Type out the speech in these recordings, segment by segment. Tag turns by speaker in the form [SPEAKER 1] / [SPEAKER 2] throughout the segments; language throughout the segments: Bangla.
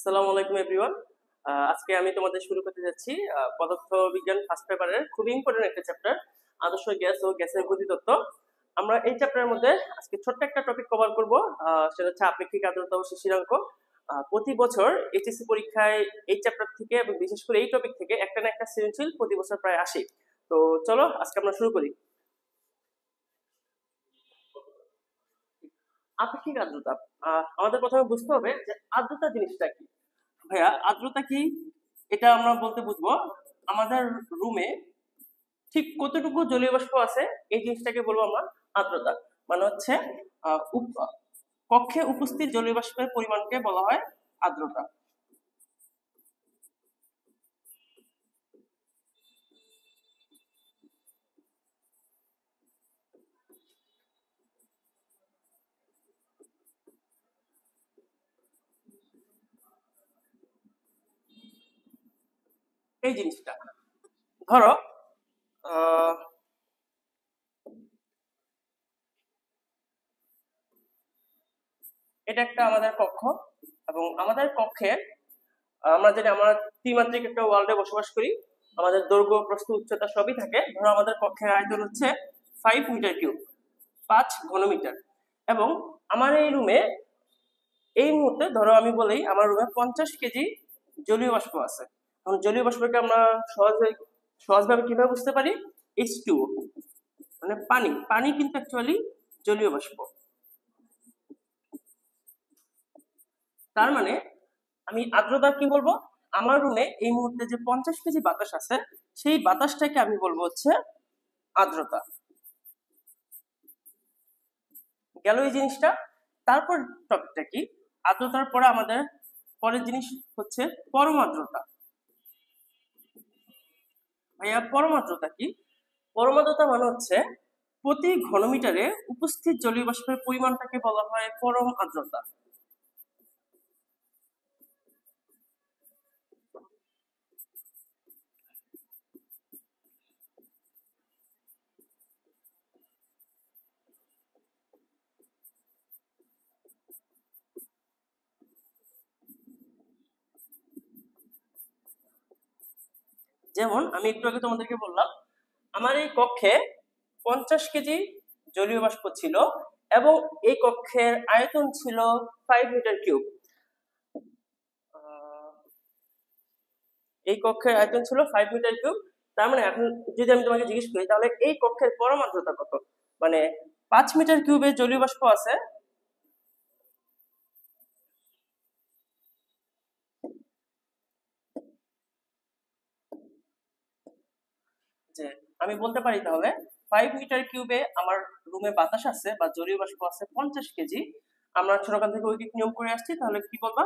[SPEAKER 1] আসসালামু আলাইকুম এভরিওয়ান। আজকে আমি তোমাদের শুরু করতে যাচ্ছি পদার্থ বিজ্ঞান ফার্স্ট পেপারের খুবই ইম্পর্টেন্ট একটা চ্যাপ্টার, আদর্শ গ্যাস ও গ্যাসের গতিতত্ত্ব। আমরা এই চ্যাপ্টারের মধ্যে আজকে ছোট্ট একটা টপিক কভার করব, সেটা হচ্ছে আপেক্ষিক আর্দ্রতা ও শিশিরাঙ্ক। প্রতি বছর এইচএসসি পরীক্ষায় এই চ্যাপ্টার থেকে এবং বিশেষ করে এই টপিক থেকে একটা না একটা সৃজনশীল প্রতি বছর প্রায় আসে। তো চলো আজকে আমরা শুরু করি। আপেক্ষিক আর্দ্রতা, আমাদের প্রথমে বুঝতে হবে যে আর্দ্রতা জিনিসটা কি। ভাইয়া, আর্দ্রতা কি? এটা আমরা বলতে বুঝবো আমাদের রুমে ঠিক কতটুকু জলীয় বাষ্প আছে, এই জিনিসটাকে বলবো আমরা আর্দ্রতা। মানে হচ্ছে কক্ষে উপস্থিত জলীয় বাষ্পের পরিমাণকে বলা হয় আর্দ্রতা। এই জিনিসটা ধরো, আহ এটা একটা আমাদের কক্ষ, এবং আমাদের কক্ষে আমরা জানি আমরা ত্রিমাত্রিক একটা ওয়ার্ল্ডে বসবাস করি। আমাদের দৈর্ঘ্য, প্রস্থ, উচ্চতা সবই থাকে। ধরো আমাদের কক্ষের আয়তন হচ্ছে 5 মিটার কিউব, 5 ঘনমিটার। এবং আমার এই রুমে এই মুহূর্তে ধরো আমি বলি আমার রুমে 50 কেজি জলীয় বাষ্প আছে। এখন জলীয় বাষ্পকে আমরা সহজভাবে কিভাবে বুঝতে পারি? H2O, মানে পানি। পানি কিন্তু অ্যাকচুয়ালি জলীয় বাষ্প। তার মানে আমি আর্দ্রতা কি বলবো? আমার রুমে এই মুহূর্তে যে 50 কেজি বাতাস আছে, সেই বাতাসটাকে আমি বলবো হচ্ছে আর্দ্রতা। গেল এই জিনিসটা। তারপর টপিকটা কি? আর্দ্রতার পরে আমাদের পরের জিনিস হচ্ছে পরম আর্দ্রতা। ভাইয়া, পরম আর্দ্রতা কি? পরম আর্দ্রতা মানে হচ্ছে প্রতি ঘনমিটারে উপস্থিত জলীয় বাষ্পের পরিমাণটাকে বলা হয় পরম আর্দ্রতা। যেমন আমি একটু আগে তোমাদেরকে বললাম আমার এই কক্ষে 50 কেজি জলীয় বাষ্প ছিল, এবং এই কক্ষের আয়তন ছিল 5 মিটার কিউব। এই কক্ষের আয়তন ছিল 5 মিটার কিউব। তার মানে এখন যদি আমি তোমাকে জিজ্ঞেস করি তাহলে এই কক্ষের পরম আর্দ্রতা কত? মানে 5 মিটার কিউবের জলীয় বাষ্প আছে, যে আমি বলতে পারি তাহলে 5 মিটার কিউবে আমার রুমে বাতাস আছে বা জলীয় বাষ্প আছে 50 কেজি। আমরা ছোটকাল থেকে ঐকিক নিয়ম করে আসছি, তাহলে কি বলবা?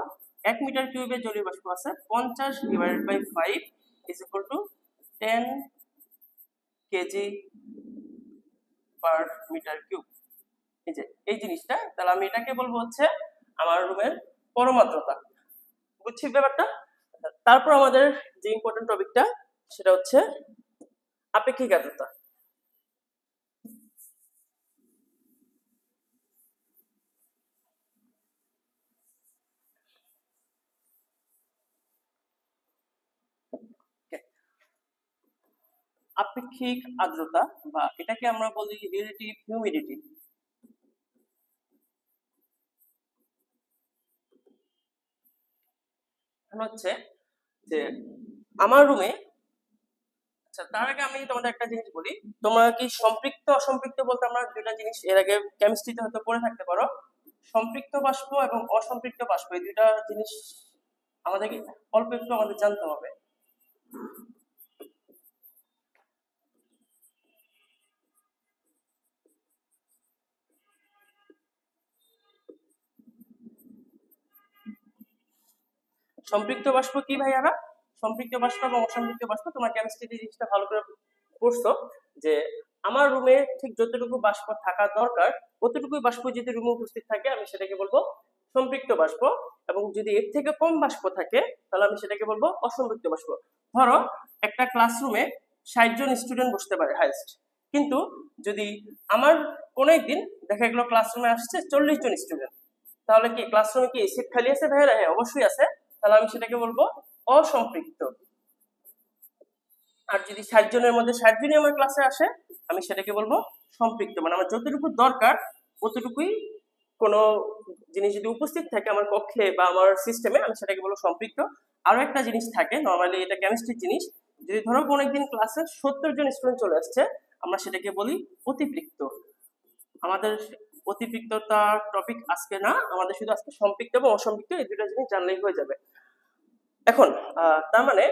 [SPEAKER 1] 1 মিটার কিউবে জলীয় বাষ্প আছে 50 / 5 ইজ ইকুয়াল টু 10 কেজি/মিটার কিউব। এই যে এই জিনিসটা, তাহলে আমি এটাকে বলবো হচ্ছে আমার রুমের পরম আর্দ্রতা। বুঝছি ব্যাপারটা? তারপর আমাদের যে ইম্পর্টেন্ট টপিকটা, সেটা হচ্ছে আপেক্ষিক আর্দ্রতা। আপেক্ষিক আর্দ্রতা বা এটাকে আমরা বলি রিলেটিভ হিউমিডিটি। হচ্ছে যে আমার রুমে, আচ্ছা তার আগে আমি তোমাদের একটা জিনিস বলি। তোমরা কি সম্পৃক্ত অসম্পৃক্ত বলতে আমরা দুইটা জিনিস এর আগে কেমিস্ট্রিতে হয়তো পড়ে থাকতে পারো। সম্পৃক্ত বাষ্প এবং অসম্পৃক্ত বাষ্প, এই দুইটা জিনিস আমাদেরকে অল্প একটু আমাদের জানতে হবে। সম্পৃক্ত বাষ্প কি ভাইয়ারা? সম্পৃক্ত বাষ্প এবং অসম্পৃক্ত বাষ্প তোমার কেমিস্ট্রিতে জিনিসটা ভালো করে পড়ছো, যে আমার রুমে ঠিক যতটুকু বাষ্প থাকা দরকার ততটুকুই বাষ্প যদি রুমে উপস্থিত থাকে আমি সেটাকে বলবো সম্পৃক্ত বাষ্প, এবং যদি এর থেকে কম বাষ্প থাকে তাহলে আমি সেটাকে বলবো অসম্পৃক্ত বাষ্প। ধরো একটা ক্লাসরুমে 60 জন স্টুডেন্ট বসতে পারে হাইস্ট, কিন্তু যদি আমার কোনো একদিন দেখা গেলো ক্লাসরুমে আসছে 40 জন স্টুডেন্ট, তাহলে কি ক্লাসরুমে কি সিট খালি আছে ভাইয়ারা? হ্যাঁ, অবশ্যই আছে। তাহলে আমি সেটাকে বলবো অসম্পৃক্ত। আর যদি 60 জনের মধ্যে 60 জনই আমার ক্লাসে আসে, আমি সেটাকে বলবো সম্পৃক্ত। মানে আমার যতটুকু দরকার ততটুকুই কোনো জিনিস যদি উপস্থিত থাকে আমার কক্ষে বা আমার সিস্টেমে, আমি সেটাকে বলবো সম্পৃক্ত। আরো একটা জিনিস থাকে, নর্মালি এটা কেমিস্ট্রির জিনিস, যদি ধরো কোনো একদিন ক্লাসে 70 জন স্টুডেন্ট চলে আসছে, আমরা সেটাকে বলি অতিপৃক্ত। আমাদের অতিপৃক্ততা টপিক আজকে না, আমাদের শুধু আজকে সম্পৃক্ত এবং অসম্পৃক্ত এই দুটো জিনিস জানলেই হয়ে যাবে। এখন তার মানে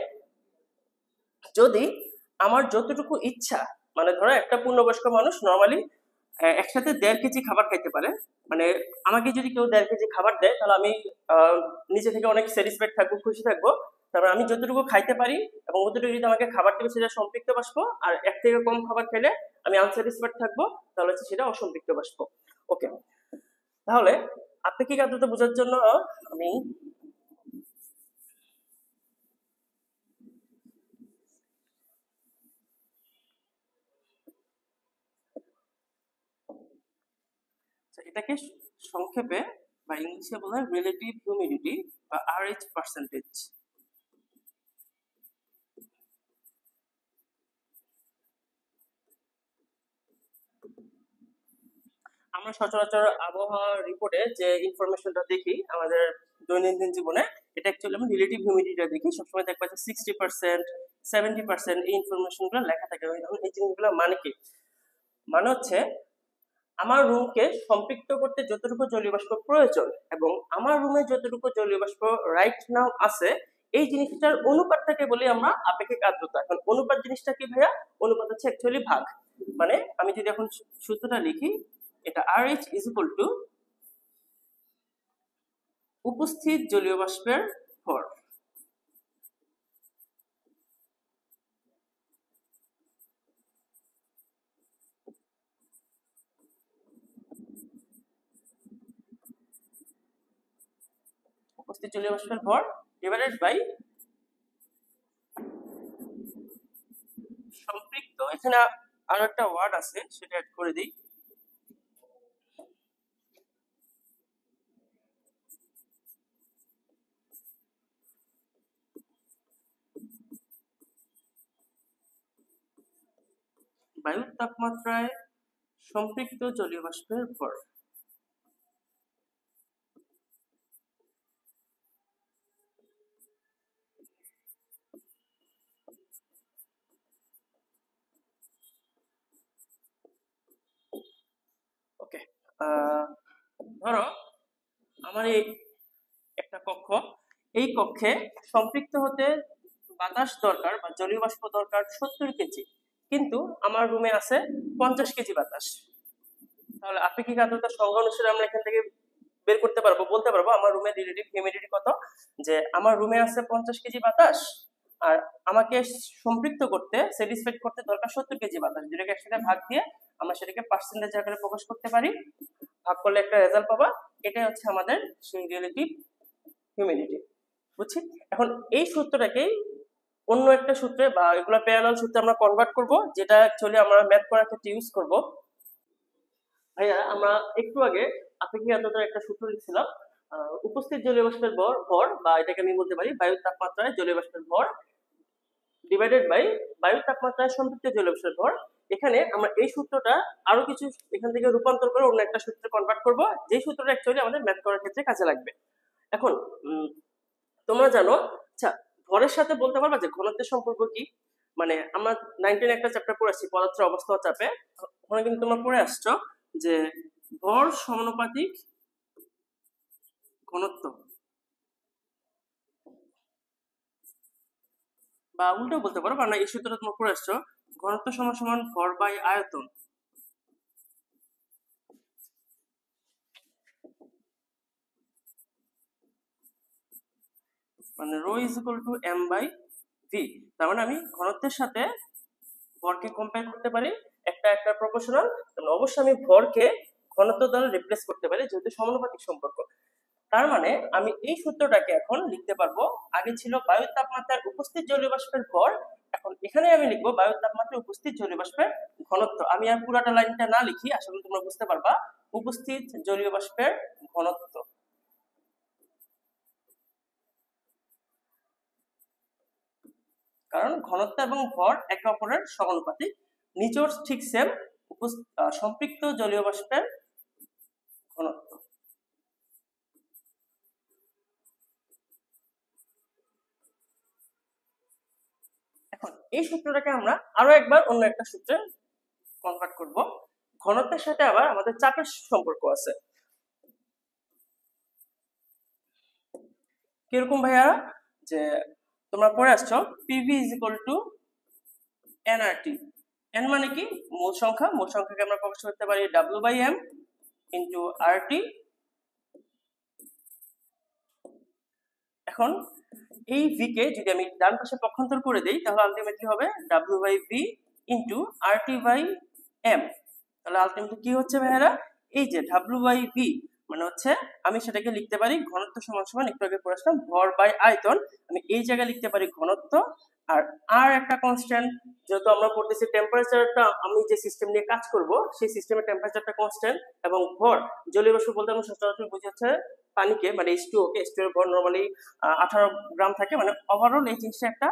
[SPEAKER 1] যদি আমার যতটুকু ইচ্ছা, মানে ধরো একটা পূর্ণবয়স্ক মানুষ নর্মালি একসাথে 1.5 কেজি খাবার খাইতে পারে, মানে আমাকে যদি কেউ 1.5 কেজি খাবার দেয় তাহলে আমি নিজে থেকে অনেক স্যাটিসফাইড থাকবো, খুশি থাকবো। তারপর আমি যতটুকু খাইতে পারি এবং অতটুকু যদি আমাকে খাবার দেবে সেটা সম্পৃক্ত বাষ্প, আর এর থেকে কম খাবার খেলে আমি আনস্যাটিসফাইড থাকবো, তাহলে হচ্ছে সেটা অসম্পৃক্ত বাষ্প। ওকে, তাহলে আপেক্ষিক আর্দ্রতা বোঝার জন্য আমি এটাকে সংক্ষেপে বা ইংলিশে বলা হয় রিলেটিভ হিউমিডিটি বা আরএইচ পার্সেন্টেজ। আমরা সচরাচর আবহাওয়া রিপোর্টে যে ইনফরমেশনটা দেখি আমাদের দৈনন্দিন জীবনে, এটা অ্যাকচুয়ালি আমি রিলেটিভ হিউমিডিটিটা দেখি, সবসময় দেখবা যে 60%, 70% এই ইনফরমেশনগুলো লেখা থাকে। এই জিনিসগুলো মানে কি? মানে হচ্ছে আমার রুমকে সম্পৃক্ত করতে যতটুকু জলীয় বাষ্প প্রয়োজন এবং আমার রুমে যতটুকু জলীয় বাষ্প রাইট নাও আছে, এই জিনিসটার অনুপাতটাকে বলি আমরা আপেক্ষিক আর্দ্রতা। এখন অনুপাত জিনিসটা কি ভাইয়া? অনুপাত হচ্ছে অ্যাকচুয়ালি ভাগ। মানে আমি যদি এখন সূত্রটা লিখি, এটা RH ইজ ইকুয়াল টু উপস্থিত জলীয় বাষ্পের ভর। উপস্থিত জলীয় বাষ্পের ভর ডিভাইডেড বাই সম্পৃক্ত। এখানে আরো একটা ওয়ার্ড আছে, সেটা অ্যাড করে দিই। বায়ুর তাপমাত্রায় সম্পৃক্ত জলীয় বাষ্পের ভর। ওকে, ধরো আমার এই একটা কক্ষ, এই কক্ষে সম্পৃক্ত হতে বাতাস দরকার বা জলীয় বাষ্প দরকার 70 কেজি, কিন্তু আমার রুমে আছে 50 কেজি বাতাস। তাহলে আপেক্ষিক আর্দ্রতার সংজ্ঞা অনুসারে আমরা এখান থেকে বের করতে পারবো, বলতে পারবো আমার রুমের রিলেটিভ হিউমিডিটি কত। যে আমার রুমে আছে 50 কেজি বাতাস, আর আমাকে সম্পৃক্ত করতে, স্যাটিসফাইড করতে দরকার 70 কেজি বাতাস। যেটাকে একসাথে ভাগ দিয়ে আমরা সেটাকে পার্সেন্টেজ আকারে প্রকাশ করতে পারি, ভাগ করলে একটা রেজাল্ট পাবা। এটাই হচ্ছে আমাদের সেই রিলেটিভ হিউমিডিটি। বুঝছি? এখন এই সূত্রটাকেই অন্য একটা সূত্রে বা এগুলা প্যারালাল সূত্রে আমরা কনভার্ট করব, যেটা অ্যাকচুয়ালি আমরা ম্যাথ করার ক্ষেত্রে ইউজ করব। ভাইয়া আমরা একটু আগে আপেক্ষিক আর্দ্রতার একটা সূত্র লিখছিলাম, উপস্থিত জলীয় বাষ্পের ভর বা এটাকে আমি বলতে পারি বায়ুর তাপমাত্রায় জলীয় বাষ্পের ভর ডিভাইডেড বাই বায়ুর তাপমাত্রায় সম্পৃক্ত জলীয় বাষ্পের ভর। এখানে আমরা এই সূত্রটা আরো কিছু এখান থেকে রূপান্তর করে অন্য একটা সূত্রে কনভার্ট করব, যে সূত্রটা অ্যাকচুয়ালি আমাদের ম্যাথ করার ক্ষেত্রে কাজে লাগবে। এখন তোমরা জানো, আচ্ছা ভরের সাথে বলতে পারবা যে ঘনত্বের সম্পর্ক কি? মানে আমরা 19 একটা চ্যাপ্টার পড়ে আসছি পদার্থের অবস্থা ও চাপে, ওখানে কিন্তু তোমরা পড়ে আসছো যে ভর সমানুপাতিক ঘনত্ব, বা উল্টো বলতে পারো, কারণ এই সূত্রটা তোমরা পড়ে আসছো, ঘনত্ব সমান সমান ভর বাই আয়তন। মানে rho is equal to M by V. তার মানে আমি ঘনত্বের সাথে ভরকে কম্পেয়ার করতে পারি, একটা একটা প্রপোর্শনাল। অবশ্যই আমি ভরকে ঘনত্ব দ্বারা রিপ্লেস করতে পারি, যেহেতু সমানুপাতিক সম্পর্ক। তার মানে আমি এই সূত্রটাকে এখন লিখতে পারবো, আগে ছিল বায়ুর তাপমাত্রার উপস্থিত জলীয় বাষ্পের ভর, এখন এখানে আমি লিখবো বায়ুর তাপমাত্রায় উপস্থিত জলীয় বাষ্পের ঘনত্ব। আমি আর পুরাটা লাইনটা না লিখি, আশা করি তোমরা বুঝতে পারবা। উপস্থিত জলীয় বাষ্পের ঘনত্ব। কারণ ঘনত্ব এবং ভর একে অপরের সমানুপাতিক। নিচেও ঠিক সেম, সম্পৃক্ত জলীয় বাষ্পের ঘনত্ব। এখন এই সূত্রটাকে আমরা আরো একবার অন্য একটা সূত্রে কনভার্ট করব। ঘনত্বের সাথে আবার আমাদের চাপের সম্পর্ক আছে। কিরকম ভাইয়া, যে তোমরা পড়ে আসছো PV = nRT। n মানে কি? মোল সংখ্যা। মোল সংখ্যাকে আমরা প্রকাশ করতে পারি W/m × RT। এখন এই v কে যদি আমি ডান পাশে পক্ষান্তর করে দেই তাহলে আলটিমেটলি হবে W/v × RT/m। তাহলে আলটিমেটলি কি হচ্ছে ভাইয়ারা, এই যে W/v মানে হচ্ছে আমি সেটাকে লিখতে পারি ঘনত্ব সমান একটু আগে পড়ে আসলাম ভর বাই আয়তন। আমি এই জায়গায় লিখতে পারি ঘনত্ব, আর আর একটা কনস্ট্যান্ট, যেহেতু আমরা পড়তেছি টেম্পারেচারটা, আমি যে সিস্টেম নিয়ে কাজ করব সেই সিস্টেমের টেম্পারেচারটা কনস্ট্যান্ট, এবং ভর জলীয় বাষ্প বলতে আমরা সচরাচর বুঝি হচ্ছে পানিকে, মানে H2O কে। H2O এর ভর নরমালি 18 গ্রাম থাকে, মানে ওভারঅল এই জিনিসটা একটা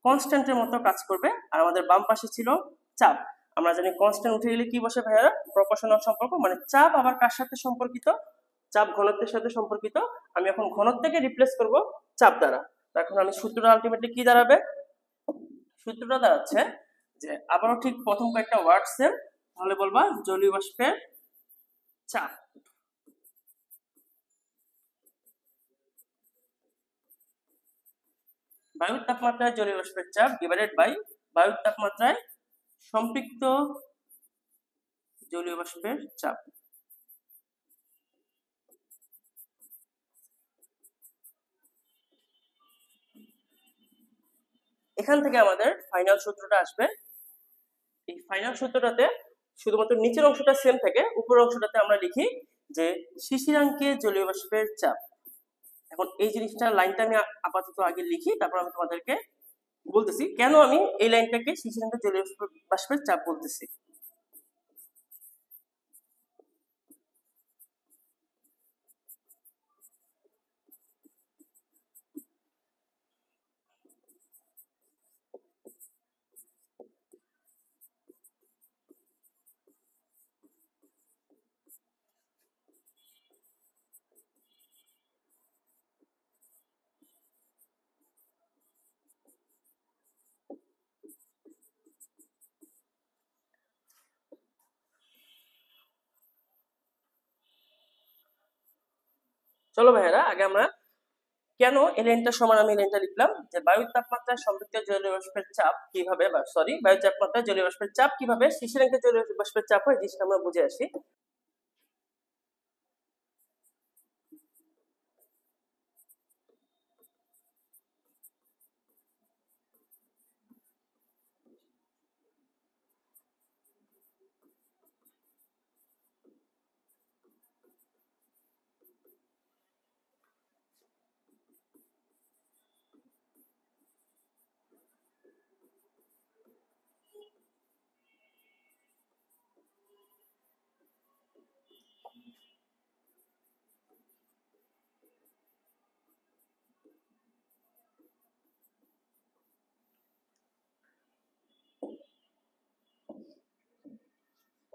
[SPEAKER 1] কনস্ট্যান্টের মতো কাজ করবে। আর আমাদের বাম পাশে ছিল চাপ। আমরা জানি কনস্ট্যান্ট উঠে গেলে কি বসে ভাইয়ারা? প্রপোর্শনাল সম্পর্ক, মানে চাপ আবার কার সাথে সম্পর্কিত? চাপ ঘনত্বের সাথে সম্পর্কিত। আমি এখন ঘনত্বকে রিপ্লেস করব চাপ দ্বারা। এখন আমি সূত্রটা আলটিমেটলি কি দাঁড়াবে? সূত্রটা দাঁড়াচ্ছে যে আবারও ঠিক প্রথম কয়েকটা ওয়ার্ড সেম, তাহলে বলবা জলীয় বাষ্পের চাপ। বায়ুর তাপমাত্রায় জলীয় বাষ্পের চাপ ডিভাইডেড বাই বায়ুর তাপমাত্রায় সম্পৃক্ত জলীয় বাষ্পের চাপ। এখান থেকে আমাদের ফাইনাল সূত্রটা আসবে। এই ফাইনাল সূত্রটাতে শুধুমাত্র নিচের অংশটা সেম থাকে, উপরের অংশটাতে আমরা লিখি যে শিশিরাঙ্কে জলীয় বাষ্পের চাপ। এখন এই জিনিসটা লাইনটা আমি আপাতত আগে লিখি, তারপর আমি তোমাদেরকে বলতেছি কেন আমি এই লাইনটাকে শিশিরাঙ্কে জলীয় বাষ্পের চাপ বলতেছি। চলো ভাইয়েরা, আগে আমরা কেন এই লাইনটা সমান আমি লাইনটা লিখলাম যে বায়ুর তাপমাত্রায় সম্পৃক্ত জলীয় বাষ্পের চাপ কিভাবে, বা সরি, বায়ুর তাপমাত্রায় জলীয় বাষ্পের চাপ কিভাবে শিশিরাঙ্কে জলীয় বাষ্পের চাপ হয়, জিনিসটা আমরা বুঝে আসি।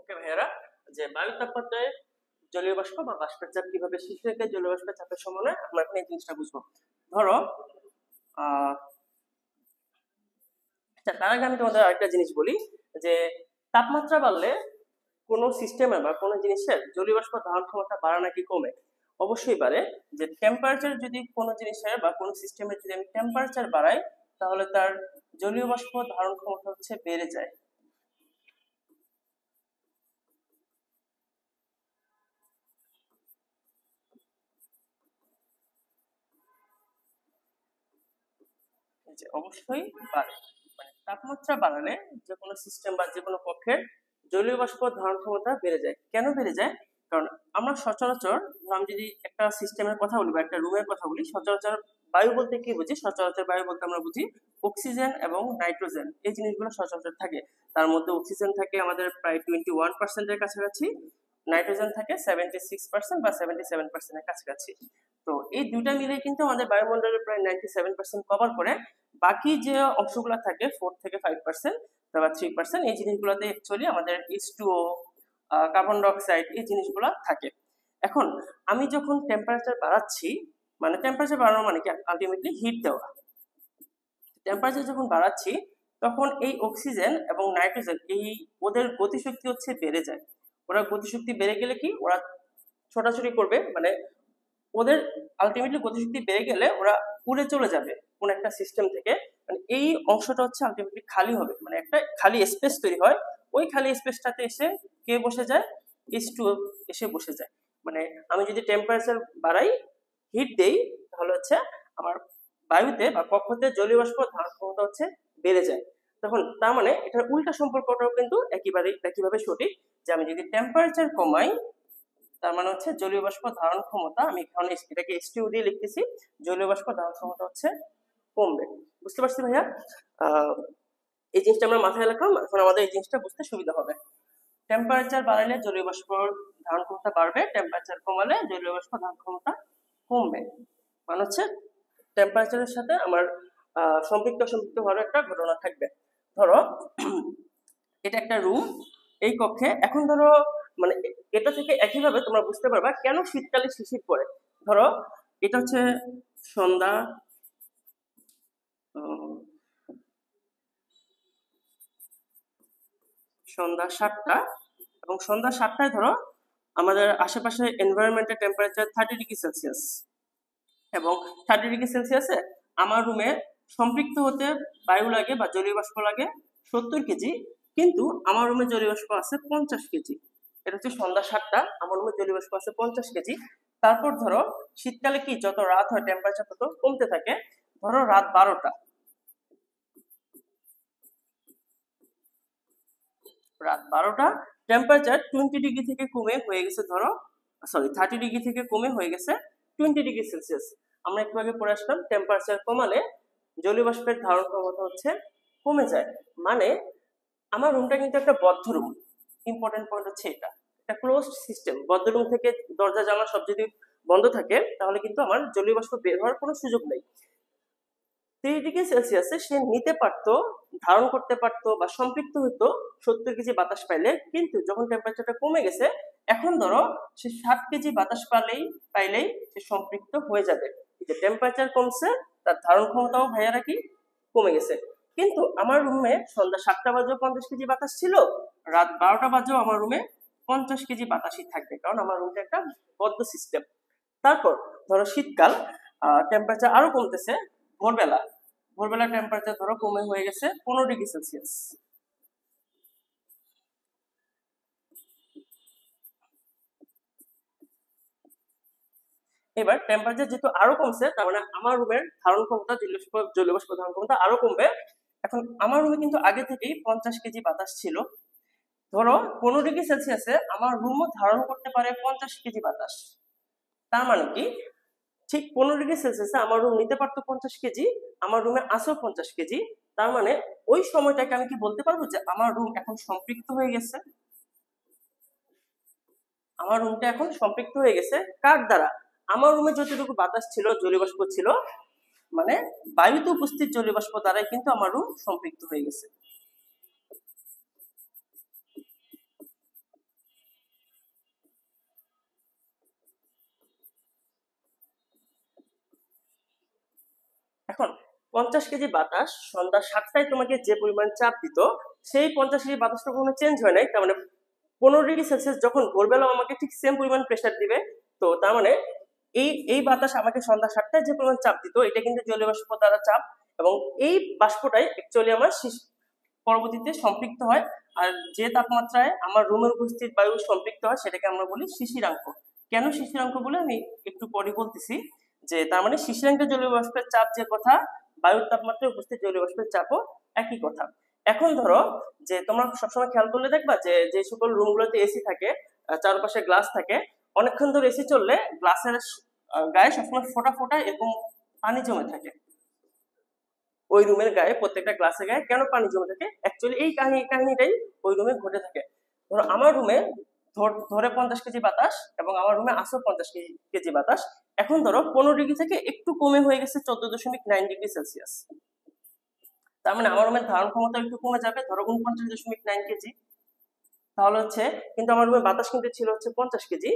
[SPEAKER 1] ওকে ভাইয়েরা, যে বায়ুর তাপমাত্রায় জলীয় বাষ্প বা বাষ্পের চাপ কিভাবে শিশিরাঙ্কে জলীয় বাষ্পের চাপের সমান হয়, আমরা এখন এই জিনিসটা বুঝবো। ধরো আচ্ছা, তার আগে আমি তোমাদের আরেকটা জিনিস বলি যে তাপমাত্রা বাড়লে কোনো সিস্টেমের বা কোনো জিনিসের জলীয় বাষ্প ধারণ ক্ষমতা বাড়ে নাকি কমে? অবশ্যই বাড়ে। যে টেম্পারেচার যদি কোনো জিনিসের বা কোনো সিস্টেমের যদি আমি টেম্পারেচার বাড়াই তাহলে তার জলীয় বাষ্প ধারণ ক্ষমতা হচ্ছে বেড়ে যায়। যে অবশ্যই বাড়ে, মানে তাপমাত্রা বাড়ালে যে কোনো সিস্টেম বা যে কোনো কক্ষের জলীয় বাষ্প ধারণ ক্ষমতা বেড়ে যায়। কেন বেড়ে যায়? কারণ আমরা সচরাচর, আমি যদি একটা সিস্টেমের কথা বলি বা একটা রুমের কথা বলি, সচরাচর বায়ু বলতে কি বুঝি? সচরাচর বায়ু বলতে আমরা বুঝি অক্সিজেন এবং নাইট্রোজেন, এই জিনিসগুলো সচরাচর থাকে। তার মধ্যে অক্সিজেন থাকে আমাদের প্রায় 21% কাছাকাছি, নাইট্রোজেন থাকে 76% বা 77% কাছাকাছি। তো এই দুইটা মিলে কিন্তু আমাদের বায়ুমণ্ডলের প্রায় 97% কভার করে। বাকি যে অংশগুলো থাকে 4 থেকে 5%, তারপর 3%, এই জিনিসগুলোতে অ্যাকচুয়ালি আমাদের H2O, কার্বন ডাইঅক্সাইড, এই জিনিসগুলো থাকে। এখন আমি যখন টেম্পারেচার বাড়াচ্ছি, মানে টেম্পারেচার বাড়ানো মানে কি, আলটিমেটলি হিট দেওয়া। টেম্পারেচার যখন বাড়াচ্ছি তখন এই অক্সিজেন এবং নাইট্রোজেন এই ওদের গতিশক্তি হচ্ছে বেড়ে যায়। ওরা গতিশক্তি বেড়ে গেলে কি, ওরা ছোটাছুটি করবে, মানে ওদের আলটিমেটলি গতিশক্তি বেড়ে গেলে ওরা উড়ে চলে যাবে কোন একটা সিস্টেম থেকে। মানে এই অংশটা হচ্ছে আলটিমেটলি খালি হবে, মানে একটা খালি স্পেস তৈরি হয়। ওই খালি স্পেসটাতে এসে কে বসে যায়, H2O এসে বসে যায়। মানে আমি যদি টেম্পারেচার বাড়াই, হিট দেই, তাহলে হচ্ছে আমার বায়ুতে বা কক্ষতে জলীয় বাষ্প ধারণ ক্ষমতা হচ্ছে বেড়ে যায়। তখন তার মানে এটার উল্টা সম্পর্কটাও কিন্তু একইভাবে সঠিক, যে আমি যদি টেম্পারেচার কমাই, তার মানে হচ্ছে জলীয় বাষ্প ধারণ ক্ষমতা, আমি এখানে এটাকে H2O দিয়ে লিখতেছি, জলীয় বাষ্প ধারণ ক্ষমতা হচ্ছে কমবে। বুঝতে পারছি ভাইয়া? এই জিনিসটা আমরা মাথায় রাখলাম, এখন আমাদের এই জিনিসটা বুঝতে সুবিধা হবে। টেম্পারেচার বাড়ালে জলীয় বাষ্প ধারণ ক্ষমতা বাড়বে, টেম্পারেচার কমালে জলীয় বাষ্প ধারণ ক্ষমতা কমবে। মানে হচ্ছে টেম্পারেচারের সাথে আমার সম্পৃক্ত হওয়ার একটা ঘটনা থাকবে। ধরো এটা একটা রুম, এই কক্ষে এখন ধরো, মানে এটা থেকে একইভাবে তোমরা বুঝতে পারবা কেন শীতকালে শিশির পড়ে। ধরো এটা হচ্ছে সন্ধ্যা, সন্ধ্যা 7টা, এবং সন্ধ্যা 7টায় ধরো আমাদের আশেপাশে এনভায়রনমেন্টের টেম্পারেচার 30°C, এবং 30°C আমার রুমে সম্পৃক্ত হতে বায়ু লাগে বা জলীয় বাষ্প লাগে 70 কেজি, কিন্তু আমার রুমে জলীয় বাষ্প আছে 50 কেজি। এটা হচ্ছে সন্ধ্যা 7টা, আমার রুমে জলীয় বাষ্প আছে 50 কেজি। তারপর ধরো শীতকালে কি, যত রাত হয় টেম্পারেচার তত কমতে থাকে। ধরো রাত 12টা, টেম্পারেচার 20 ডিগ্রি থেকে কমে হয়ে গেছে ধরো, সরি 30 ডিগ্রি থেকে কমে হয়ে গেছে 20°C। আমরা একটু আগে পড়ে আসলাম টেম্পারেচার কমালে জলীয় বাষ্পের ধারণ ক্ষমতা হচ্ছে কমে যায়। মানে আমার রুমটা কিন্তু একটা বদ্ধ রুম, ইম্পর্টেন্ট পয়েন্ট হচ্ছে এটা, একটা ক্লোজড সিস্টেম। বদ্ধ রুম থেকে দরজা জানলা সব যদি বন্ধ থাকে তাহলে কিন্তু আমার জলীয় বাষ্প বের হওয়ার কোনো সুযোগ নেই। 30°C সে নিতে পারতো, ধারণ করতে পারতো বা সম্পৃক্ত হইতো 70 কেজি বাতাস পাইলে, কিন্তু যখন টেম্পারেচারটা কমে গেছে, এখন ধরো সে 7 কেজি বাতাস পাইলেই সে সম্পৃক্ত হয়ে যাবে। যে টেম্পারেচার কমছে, তার ধারণ ক্ষমতাও ভাইয়ারা কি কমে গেছে। কিন্তু আমার রুমে সন্ধ্যা 7টা বাজেও 50 কেজি বাতাস ছিল, রাত 12টা বাজেও আমার রুমে 50 কেজি বাতাসই থাকবে, কারণ আমার রুমটা একটা বদ্ধ সিস্টেম। তারপর ধরো শীতকাল, টেম্পারেচার আরো কমতেছে। ভোরবেলা টেম্পারেচার ধরো কমে হয়ে গেছে 15°C। এবার টেম্পারেচার যেহেতু আরো কমছে, তার মানে আমার রুমের ধারণ ক্ষমতা, জলীয় বাষ্প ধারণ ক্ষমতা আরো কমবে। এখন আমার রুমে কিন্তু আগে থেকেই 50 কেজি বাতাস ছিল। ধরো 15°C আমার রুমও ধারণ করতে পারে 50 কেজি বাতাস। তার মানে কি, ঠিক 15°C আমার রুম নিতে পারতো 50 কেজি, আমার রুমে আসো 50 কেজি। তার মানে ওই সময়টাকে আমি কি বলতে পারবো যে আমার রুম এখন সম্পৃক্ত হয়ে গেছে। আমার রুমটা এখন সম্পৃক্ত হয়ে গেছে কার দ্বারা? আমার রুমে যতটুকু বাতাস ছিল, জলীয় বাষ্প ছিল, মানে বায়ুতে উপস্থিত জলীয় বাষ্প দ্বারাই কিন্তু আমার রুম সম্পৃক্ত হয়ে গেছে। এখন 50 কেজি বাতাস সন্ধ্যা 7টায় তোমাকে যে পরিমাণ চাপ দিত, সেই 50 কেজি বাতাসটা কোনো চেঞ্জ হয় নাই। তার মানে 15°C যখন ভোরবেলা আমাকে ঠিক সেম পরিমাণ প্রেসার দিবে, তো তার মানে এই বাতাস আমাকে সন্ধ্যা 7টায় যে পরিমাণ চাপ দিত, এটা কিন্তু জলীয় বাষ্প দ্বারা চাপ, এবং এই বাষ্পটাই অ্যাকচুয়ালি আমার পরবর্তীতে সম্পৃক্ত হয়। আর যে তাপমাত্রায় আমার রুমের উপস্থিত বায়ু সম্পৃক্ত হয় সেটাকে আমরা বলি শিশিরাঙ্ক। কেন শিশিরাঙ্ক বলে আমি একটু পরে বলতেছি। যে তার মানে শিশিরাঙ্ক জলীয় বাষ্পের চাপ যে কথা, বায়ুর তাপমাত্রায় উপস্থিত জলীয় বাষ্পের চাপও একই কথা। এখন ধরো যে তোমরা সবসময় খেয়াল করলে দেখবা যে যে সকল রুমগুলোতে এসি থাকে, চারপাশে গ্লাস থাকে, অনেকক্ষণ ধরে এসি চললে গ্লাসের গায়ে সবসময় ফোটা ফোটা এরকম পানি জমে থাকে। ওই রুমের গায়ে, প্রত্যেকটা গ্লাসের গায়ে কেন পানি জমে থাকে, অ্যাকচুয়ালি এই কাহিনীটাই ওই রুমে ঘটে থাকে। ধরো আমার রুমে ধরে 50 কেজি বাতাস, এবং আমার রুমে আসো 50 কেজি বাতাস। এখন ধরো 15 ডিগ্রি থেকে একটু কমে হয়ে গেছে 14.9°C। তার মানে আমার রুমের ধারণ ক্ষমতা একটু কমে যাবে, ধরো 49.9 কেজি। তাহলে হচ্ছে কিন্তু আমার রুমে বাতাস কিন্তু ছিল হচ্ছে 50 কেজি,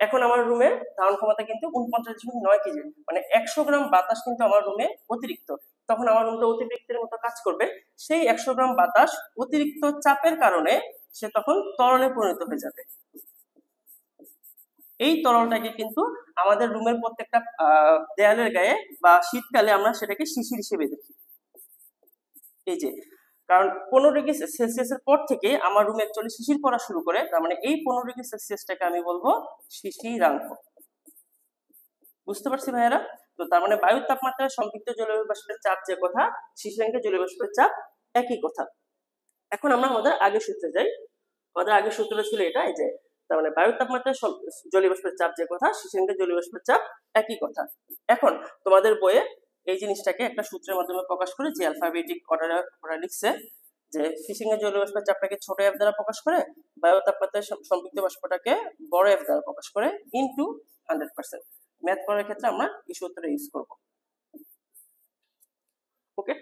[SPEAKER 1] এখন আমার রুমে ধারণ ক্ষমতা কিন্তু 49.9 কেজি, মানে 100 গ্রাম বাতাস কিন্তু আমার রুমে অতিরিক্ত। তখন আমার রুমটা অতিরিক্তের মতো কাজ করবে। সেই 100 গ্রাম বাতাস অতিরিক্ত চাপের কারণে সে তখন তরলে পরিণত হয়ে যাবে। এই তরলটাকে কিন্তু আমাদের রুমের প্রত্যেকটা দেয়ালের গায়ে বা শীতকালে আমরা সেটাকে শিশির হিসেবে দেখি। এই যে, কারণ 15°C পর থেকে আমার রুমে অ্যাকচুয়ালি শিশির পড়া শুরু করে, তার মানে এই 15°Cটাকে আমি বলবো শিশিরাঙ্ক। বুঝতে পারছি ভাইয়ারা? তো তার মানে বায়ুর তাপমাত্রায় সম্পৃক্ত জলীয় বাষ্পের চাপ যে কথা, শিশিরাঙ্কের জলীয় বাষ্পের চাপ একই কথা। এখন আমরা আমাদের আগের সূত্রে যাই। আমাদের আগের সূত্রটা ছিল এটা, এই যে তার মানে বায়ুর তাপমাত্রায় জলীয় বাষ্পের চাপ যে কথা, শিশিরাঙ্কের জলীয় বাষ্পের চাপ একই কথা। এখন তোমাদের বইয়ে এই জিনিসটাকে একটা সূত্রের মাধ্যমে প্রকাশ করে, যে অ্যালফাবেটিক অর্ডারে ওরা লিখছে যে শিশিরাঙ্কের জলীয় বাষ্পের চাপটাকে ছোট এফ দ্বারা প্রকাশ করে, বায়ু তাপমাত্রায় সম্পৃক্ত বাষ্পটাকে বড় এফ দ্বারা প্রকাশ করে ইনটু 100%। ম্যাথ করার ক্ষেত্রে আমরা এই সূত্রটা ইউজ করব। ওকে।